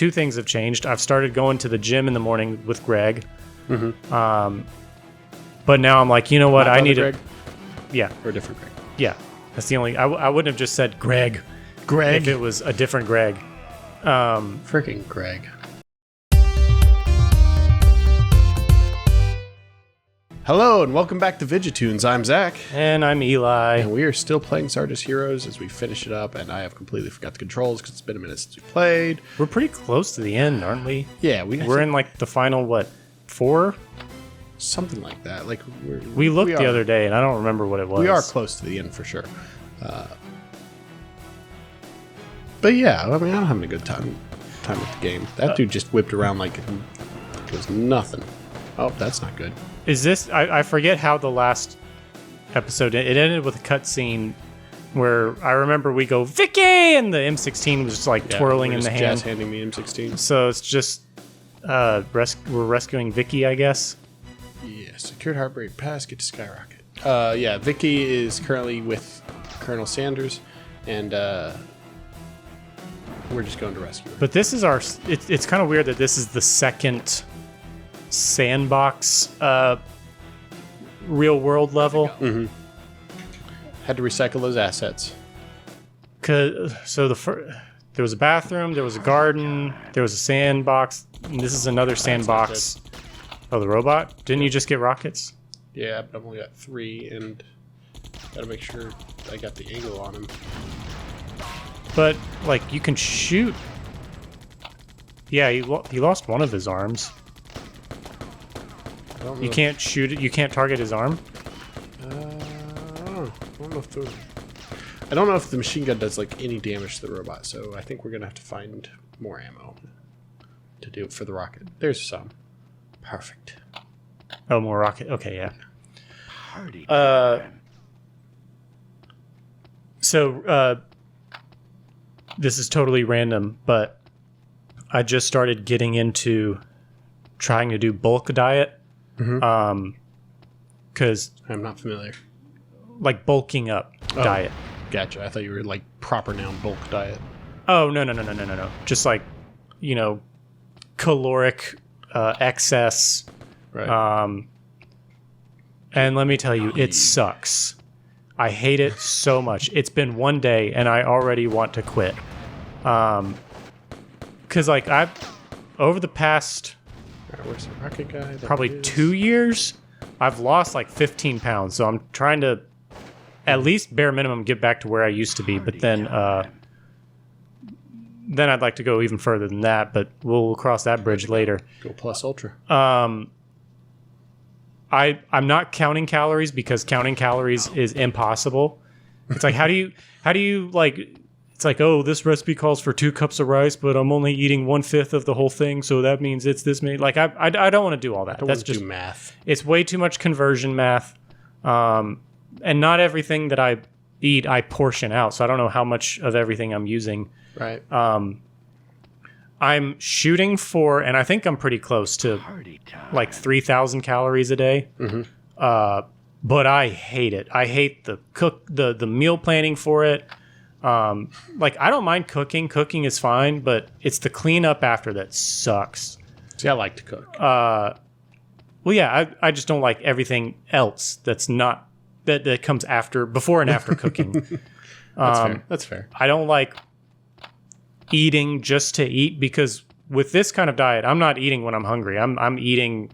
two things have changed. I've started going to the gym in the morning with Greg. Mm-hmm. But now I'm like, you know what? I need Greg? Yeah. Or a different Greg? Yeah. That's the only... I wouldn't have just said Greg if it was a different Greg. Freaking Greg. Hello and welcome back to Vigitunes. I'm Zach. And I'm Eli. And we are still playing Sarge's Heroes as we finish it up, and I have completely forgot the controls because it's been a minute since we played. We're pretty close to the end, aren't we? Yeah, we're in like the final, 4? Something like that. Like we looked the other day, and I don't remember what it was. We are close to the end for sure. But yeah, I mean, I'm having a good time with the game. That dude just whipped around like it was nothing. Oh, that's not good. Is this... I forget how the last episode... It ended with a cutscene where I remember we go, Vicky! And the M16 was just like twirling in the hand. Jazz handing me M16. So it's just... we're rescuing Vicky, I guess. Yeah, secured heartbreak pass, get to skyrocket. Yeah, Vicky is currently with Colonel Sanders, and we're just going to rescue her. But this is our... It's kind of weird that this is the second sandbox real world level. Mm-hmm. Had to recycle those assets. So there was a bathroom, there was a garden, there was a sandbox, and this is another sandbox. Oh, the robot? Didn't you just get rockets? Yeah, but I've only got 3, and gotta make sure I got the angle on him. But, like, you can shoot. Yeah, he lost one of his arms. You can't shoot it. You can't target his arm. I don't know if the machine gun does like any damage to the robot. So I think we're gonna have to find more ammo to do it for the rocket. There's some. Perfect. Oh, more rocket. Okay, yeah. So this is totally random, but I just started getting into trying to do bulk diet. Mm-hmm. Because I'm not familiar. Like bulking up diet. Gotcha. I thought you were like proper noun bulk diet. Oh, no. Just like, caloric excess. Right. And let me tell you, it sucks. I hate it so much. It's been one day and I already want to quit. Because like over the past... Where's the rocket guy? Probably 2 years, I've lost like 15 pounds. So I'm trying to, at least bare minimum, get back to where I used to be. But then I'd like to go even further than that. But we'll cross that bridge later. Go plus ultra. I'm not counting calories because counting calories is impossible. It's like how do you like? It's like, oh, this recipe calls for 2 cups of rice, but I'm only eating 1/5 of the whole thing, so that means it's this many. Like, I don't want to do all that. That's just math. It's way too much conversion math, and not everything that I eat I portion out, so I don't know how much of everything I'm using. Right. I'm shooting for, and I think I'm pretty close to, like 3,000 calories a day. Mm-hmm. But I hate it. I hate the meal planning for it. Like, I don't mind cooking. Cooking is fine, but it's the cleanup after that sucks. See, I like to cook. Well, yeah, I just don't like everything else that's not that comes before and after cooking. That's fair. I don't like eating just to eat because with this kind of diet, I'm not eating when I'm hungry. I'm eating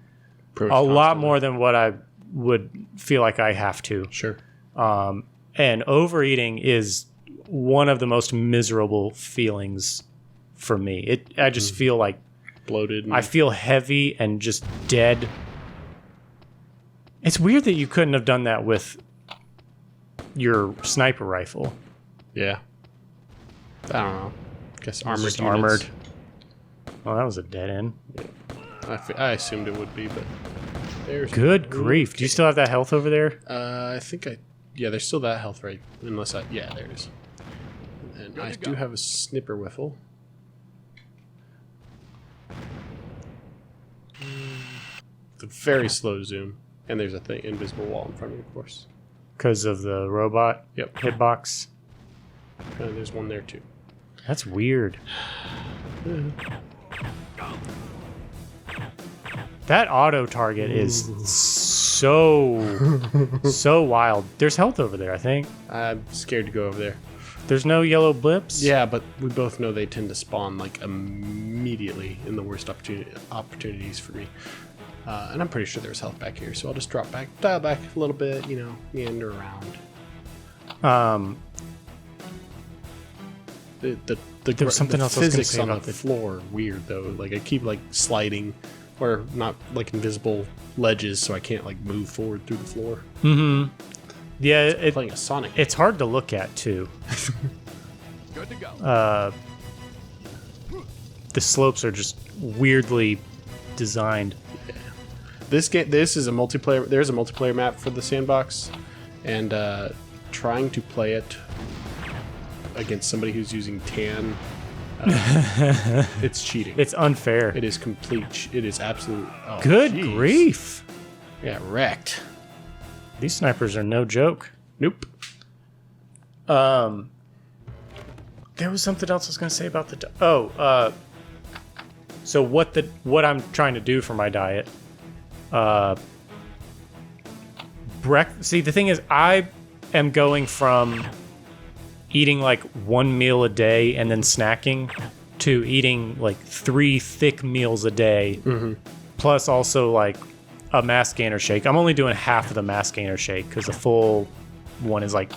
a lot more than what I would feel like I have to. Sure. And overeating is one of the most miserable feelings for me. I just feel like bloated. I feel heavy and just dead. It's weird that you couldn't have done that with your sniper rifle. Yeah. I don't know. I guess armored. Armored. Well, that was a dead end. Yeah. I assumed it would be, but there's good grief. Do you still have that health over there? I think yeah, there's still that health, right? Yeah, there it is. And I do have a snipper whiffle. It's a very slow zoom, and there's a invisible wall in front of you, of course. Because of the robot hitbox. There's one there too. That's weird. That auto target is so wild. There's health over there, I think. I'm scared to go over there. There's no yellow blips? Yeah, but we both know they tend to spawn like immediately in the worst opportunities for me. And I'm pretty sure there's health back here, so I'll just dial back a little bit, meander around. There was something else I was gonna physics say on about the floor are weird though. Like I keep like sliding, or not like invisible ledges, so I can't like move forward through the floor. Mm-hmm. Yeah, Playing a Sonic. It's hard to look at too. Good to go. The slopes are just weirdly designed. This is a multiplayer. There's a multiplayer map for the sandbox, and trying to play it against somebody who's using tan, it's cheating. It's unfair. It is complete. It is absolute. Oh, Good geez. grief. Yeah, wrecked. These snipers are no joke. Nope. There was something else I was going to say about the so what I'm trying to do for my diet. See, the thing is, I am going from eating like one meal a day and then snacking to eating like 3 thick meals a day, plus also like a mass gainer shake. I'm only doing half of the mass gainer shake because the full one is like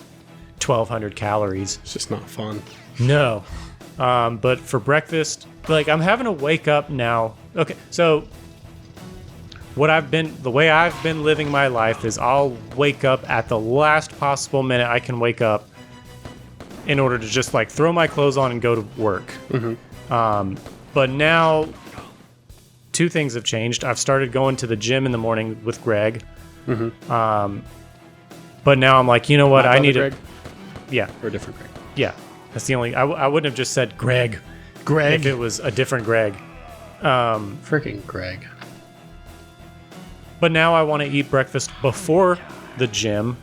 1,200 calories. It's just not fun. No. But for breakfast, like I'm having to wake up now. Okay, so the way I've been living my life is I'll wake up at the last possible minute I can wake up in order to just like throw my clothes on and go to work. But now 2 things have changed. I've started going to the gym in the morning with Greg. But now I'm like, you know what? My I brother need Greg? Yeah. Or a different Greg. Yeah. That's the only... I wouldn't have just said Greg if it was a different Greg. Freaking Greg. But now I want to eat breakfast before the gym.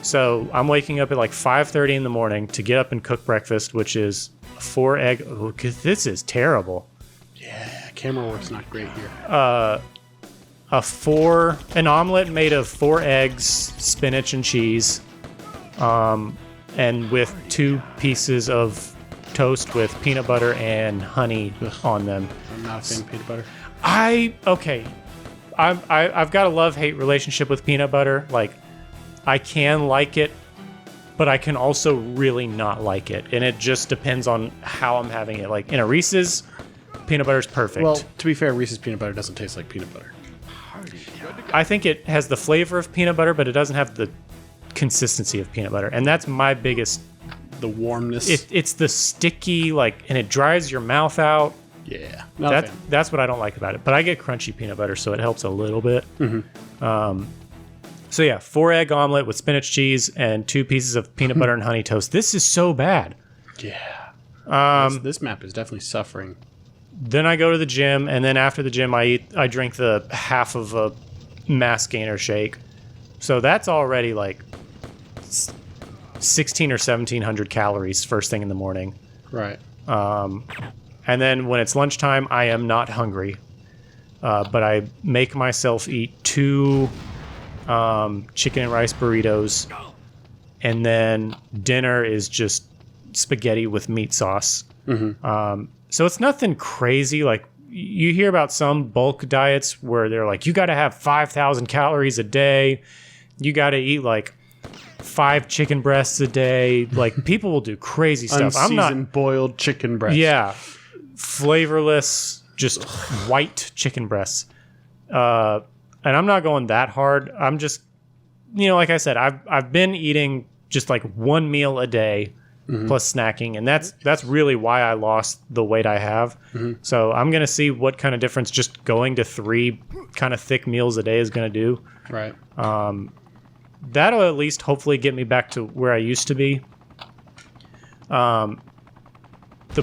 So I'm waking up at like 5:30 in the morning to get up and cook breakfast, which is 4 egg... Oh, this is terrible. Yeah, camera work's not great here. An omelet made of 4 eggs, spinach, and cheese, and with 2 pieces of toast with peanut butter and honey on them. I'm not a fan of peanut butter. I've got a love-hate relationship with peanut butter. Like, I can like it, but I can also really not like it, and it just depends on how I'm having it. Like in a Reese's, peanut butter's perfect. Well, to be fair, Reese's peanut butter doesn't taste like peanut butter. I think it has the flavor of peanut butter, but it doesn't have the consistency of peanut butter, and that's my biggest. The warmness. It's the sticky, like, and it dries your mouth out. Yeah, That's what I don't like about it. But I get crunchy peanut butter, so it helps a little bit. So yeah, 4 egg omelet with spinach cheese and 2 pieces of peanut butter and honey toast. This is so bad. Yeah. This map is definitely suffering. Then I go to the gym, and then after the gym, I drink the half of a mass gainer shake. So that's already like 16 or 1,700 calories first thing in the morning. Right. And then when it's lunchtime, I am not hungry. But I make myself eat 2 chicken and rice burritos. And then dinner is just spaghetti with meat sauce. So it's nothing crazy. Like, you hear about some bulk diets where they're like, you got to have 5,000 calories a day. You got to eat like 5 chicken breasts a day. Like, people will do crazy stuff. I'm not boiled chicken breast. Yeah, flavorless, just white chicken breasts. And I'm not going that hard. I'm just, like I said, I've been eating just like 1 meal a day. Plus snacking, and that's really why I lost the weight I have. So I'm gonna see what kind of difference just going to 3 kind of thick meals a day is gonna do. Right. That'll at least hopefully get me back to where I used to be. The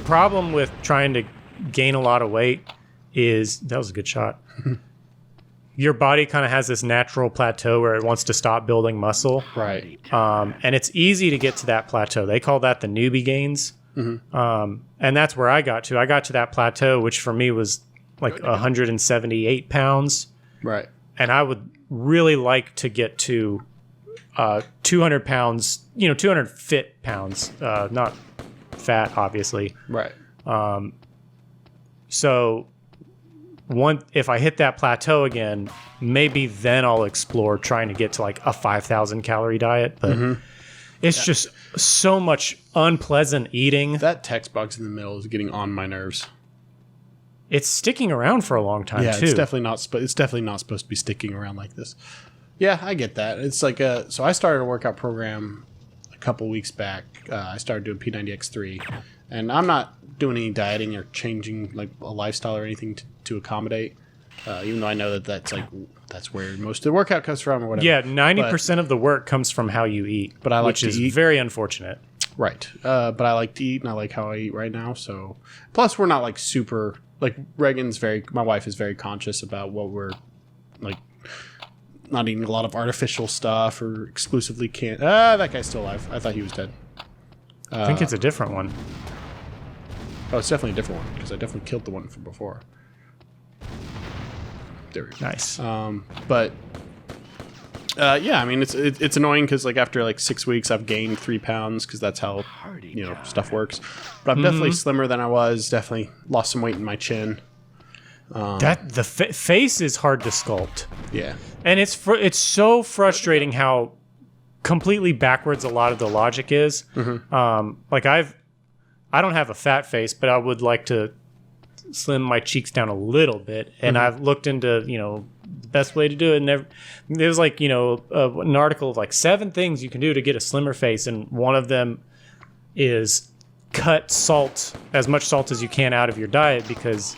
problem with trying to gain a lot of weight is that was a good shot. Your body kind of has this natural plateau where it wants to stop building muscle. Right. And it's easy to get to that plateau. They call that the newbie gains. And that's where I got to. I got to that plateau, which for me was like 178 pounds. Right. And I would really like to get to 200 pounds, 200 fit pounds, not fat, obviously. Right. So if I hit that plateau again, maybe then I'll explore trying to get to like a 5,000 calorie diet. But it's just so much unpleasant eating. That text box in the middle is getting on my nerves. It's sticking around for a long time, too. It's definitely not supposed to be sticking around like this. Yeah, I get that. It's like so I started a workout program a couple weeks back. I started doing P90X3, and I'm not doing any dieting or changing like a lifestyle or anything to accommodate. Even though I know that's where most of the workout comes from or whatever. Yeah, 90% of the work comes from how you eat, but I like which to is eat. very unfortunate. Right. But I like to eat, and I like how I eat right now. So, plus we're not like super like my wife is very conscious about what we're like. Not eating a lot of artificial stuff or exclusively that guy's still alive. I thought he was dead. I think it's a different one. Oh, it's definitely a different one because I definitely killed the one from before. There we go. Nice. But yeah, I mean it's annoying because like after like 6 weeks I've gained 3 pounds because that's how stuff works. But I'm definitely slimmer than I was. Definitely lost some weight in my chin. The face is hard to sculpt. Yeah. And it's so frustrating how completely backwards a lot of the logic is. Like I don't have a fat face, but I would like to slim my cheeks down a little bit. And I've looked into, the best way to do it. And there was like, an article of like 7 things you can do to get a slimmer face. And one of them is cut as much salt as you can out of your diet because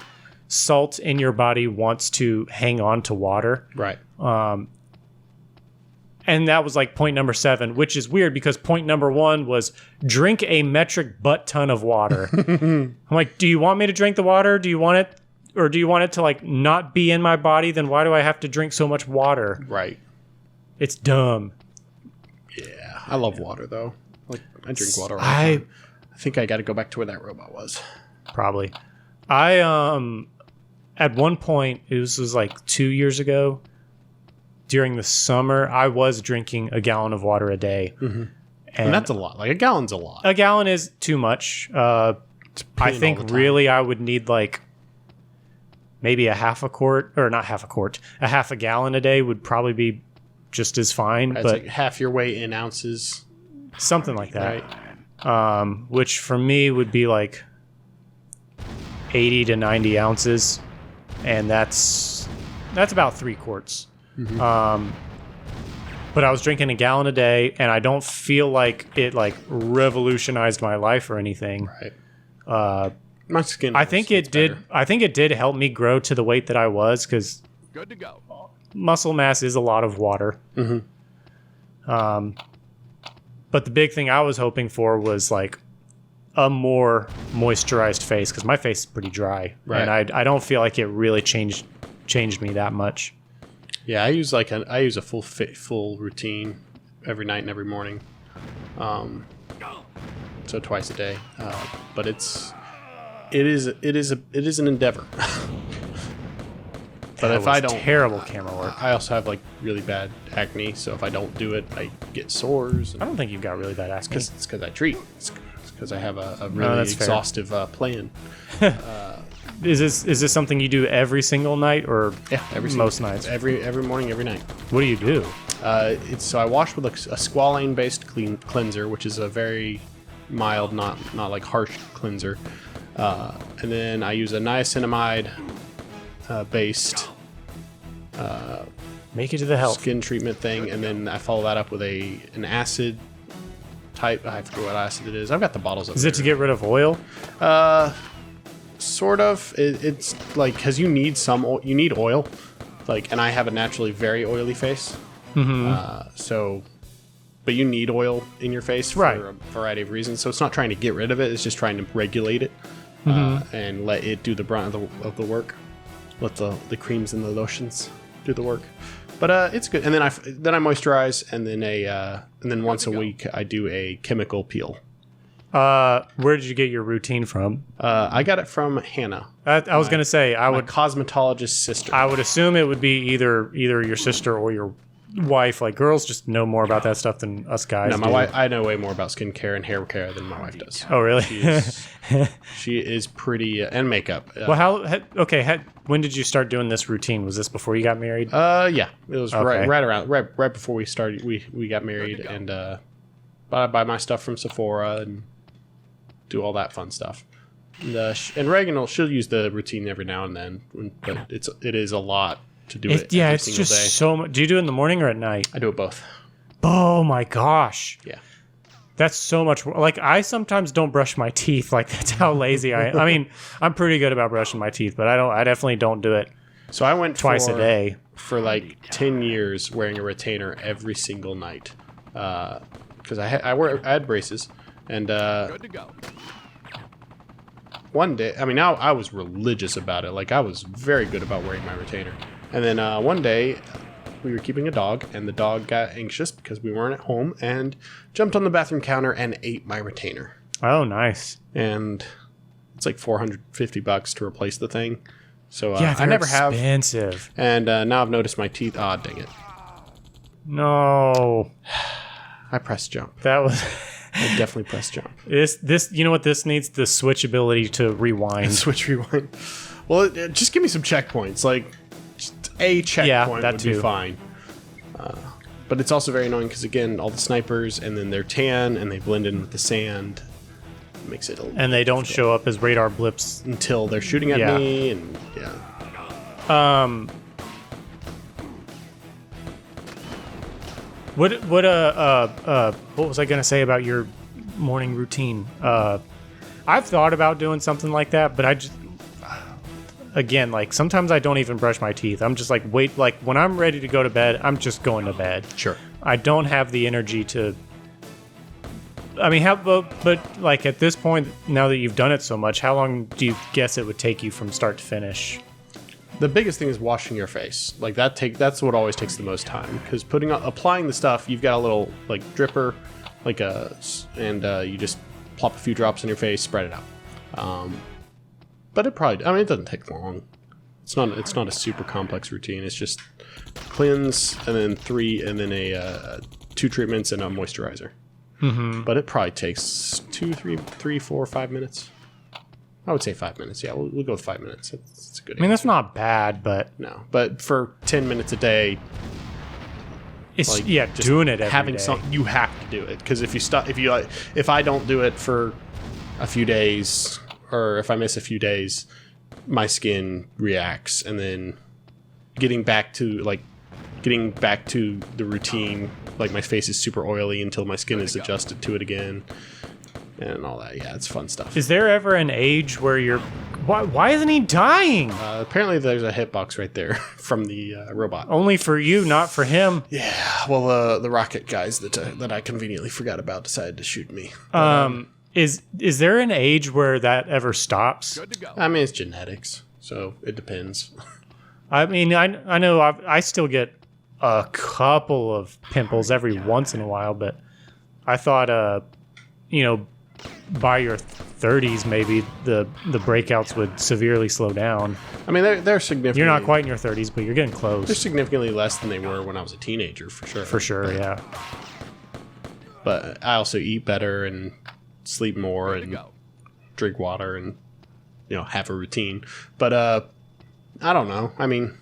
salt in your body wants to hang on to water. Right. And that was like point number 7, which is weird because point number 1 was drink a metric butt ton of water. I'm like, do you want me to drink the water? Do you want it? Or do you want it to like not be in my body? Then why do I have to drink so much water? Right. It's dumb. Yeah. I love water though. Like I drink water all the I time. I think I got to go back to where that robot was. Probably. At one point, it was like 2 years ago, during the summer, I was drinking a gallon of water a day. And that's a lot. Like a gallon's a lot. A gallon is too much. I think really I would need like maybe a half a gallon a day would probably be just as fine. It's but like half your weight in ounces. Something like that. Right. Which for me would be like 80 to 90 ounces. And that's about 3 quarts. But I was drinking a gallon a day, and I don't feel like it like revolutionized my life or anything. Right. My skin. I think it did. Better. I think it did help me grow to the weight that I was because Good to go. muscle mass is a lot of water. But the big thing I was hoping for was like a more moisturized face because my face is pretty dry, Right. and I don't feel like it really changed me that much. Yeah, I use a full routine every night and every morning, so twice a day. But it is an endeavor. But That if I was don't, terrible camera work. I also have like really bad acne. So if I don't do it, I get sores. I don't think you've got really bad acne. It's because I treat. It's because I have a really that's fair. exhaustive plan. Is this something you do every single night or Yeah, most nights? every morning, every night. What do you do? So I wash with a squalane based cleanser, which is a very mild, not like harsh cleanser, and then I use a niacinamide based Make it to the health. skin treatment thing, and then I follow that up with an acid type. I forget what acid it is. I've got the bottles up Is it to get rid of oil? Sort of. It's like because you need you need oil, like, and I have a naturally very oily face. But you need oil in your face for Right. a variety of reasons. So it's not trying to get rid of it; it's just trying to regulate it and let it do the brunt of the work. Let the creams and the lotions do the work. But it's good. And then I moisturize, and then once a week I do a chemical peel. Where did you get your routine from? I got it from Hannah, I was gonna say my cosmetologist's sister. I would assume it would be either your sister or your wife. Like girls just know more about that stuff than us guys. No, my do. wife. I know way more about skincare and hair care than my wife does. Oh, really? She is pretty and makeup. Well, when did you start doing this routine? Was this before you got married? Yeah, it was Okay. right before we started. We got married and buy my stuff from Sephora and do all that fun stuff. And Reagan, she'll use the routine every now and then, but it is a lot to do it. Yeah, every it's single just day. so much. Do you do it in the morning or at night? I do it both. Oh my gosh. Yeah. That's so much. Like I sometimes don't brush my teeth. Like that's how lazy I am. I mean, I'm pretty good about brushing my teeth, but I definitely don't do it So I went twice a day. for like 10 years wearing a retainer every single night because I had braces and Good to go. one day, I mean, now I was religious about it. Like I was very good about wearing my retainer. And then one day we were keeping a dog and the dog got anxious because we weren't at home and jumped on the bathroom counter and ate my retainer. Oh, nice. And it's like $450 to replace the thing. So Yeah, I never have. expensive. And now I've noticed my teeth. Ah, dang it. No, I pressed jump. that was I definitely pressed jump. this. You know what this needs? The switch ability to rewind. Switch rewind. Well, just give me some checkpoints. Like, just a checkpoint that would too. be fine. But it's also very annoying because, again, all the snipers, and then they're tan, and they blend in with the sand. It makes it a little And they don't show up as radar blips. until they're shooting at Yeah. me, and yeah. What was I gonna say about your morning routine? I've thought about doing something like that, but I just again, like sometimes I don't even brush my teeth. I'm just like like when I'm ready to go to bed, I'm just going to bed. Sure. I don't have the energy to. I mean, but like at this point, now that you've done it so much, how long do you guess it would take you from start to finish? The biggest thing is washing your face. Like that's what always takes the most time because applying the stuff, you've got a little like dripper, and you just plop a few drops on your face, spread it out. But it doesn't take long. It's not a super complex routine. It's just cleanse and then 2 treatments and a moisturizer. Mm-hmm. But it probably takes 2, 3, 4, 5 minutes. I would say 5 minutes. Yeah, we'll go with 5 minutes. It's a good. I mean, that's not bad, but No, but for 10 minutes a day, it's like, just doing it every having day. some, you have to do it because if I don't do it for a few days or if I miss a few days, my skin reacts, and then getting back to the routine, like my face is super oily until my skin is adjusted to it again. And all that. Yeah, it's fun stuff. Is there ever an age where you're... Why isn't he dying? Apparently there's a hitbox right there from the robot. Only for you, not for him. Yeah, well, the rocket guys that I conveniently forgot about decided to shoot me. Is there an age where that ever stops? Good to go. I mean, it's genetics, so it depends. I mean, I know I still get a couple of pimples every once in a while, but I thought, by your 30s, maybe the breakouts would severely slow down. I mean, they're significantly... You're not quite in your 30s, but you're getting They're close. significantly less than they were when I was a teenager, for sure. For sure, yeah. But I also eat better and sleep more and Go. drink water and, have a routine. But I don't know. I mean,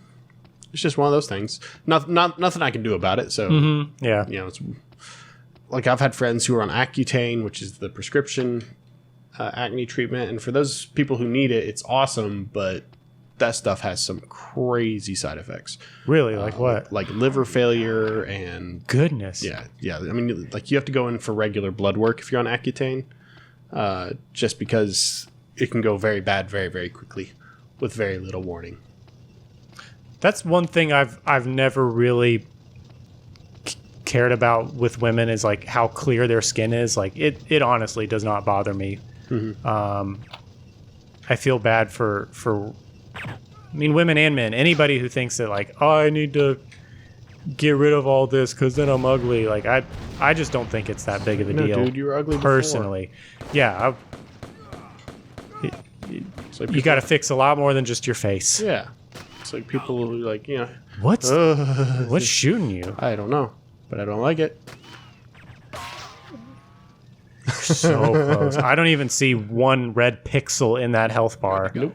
it's just one of those things. Nothing I can do about it. So, Yeah. it's like I've had friends who are on Accutane, which is the prescription acne treatment. And for those people who need it, it's awesome. But that stuff has some crazy side effects. Really? Like what? Like liver failure and... Goodness. Yeah. I mean, like you have to go in for regular blood work if you're on Accutane, just because it can go very bad very, very quickly with very little warning. That's one thing I've never really cared about with women is like how clear their skin is. Like it honestly does not bother me. Mm-hmm. I feel bad for women and men. Anybody who thinks that like, oh, I need to get rid of all this because then I'm ugly. Like I just don't think it's that big of a No, deal. dude, you were ugly personally. Yeah, It's like you got to fix a lot more than just your face. Yeah. It's like people who like, you know, What's shooting you? I don't know, but I don't like it. So close. I don't even see one red pixel in that health bar. Nope.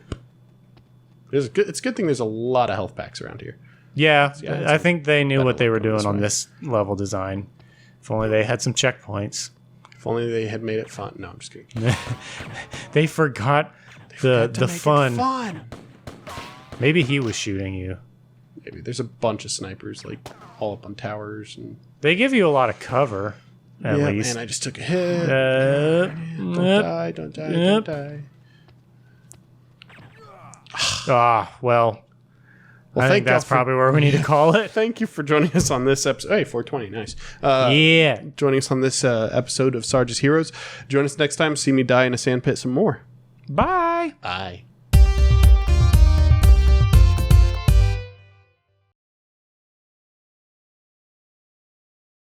It's a good thing there's a lot of health packs around here. Yeah, it's I think they knew what they were better doing this on way. this level design. If only they had some checkpoints. If only they had made it fun. No, I'm just kidding. They forgot To the make it fun. fun. Maybe he was shooting you. Maybe there's a bunch of snipers like all up on towers and They give you a lot of cover, at yeah, least. man, I just took a hit. Don't Yep. die, don't die, Yep. don't die. Well, I thank think that's y'all for- probably where we need to call it. Thank you for joining us on this episode. Hey, 420, nice. Yeah. Joining us on this episode of Sarge's Heroes. Join us next time. See me die in a sandpit some more. Bye. Bye.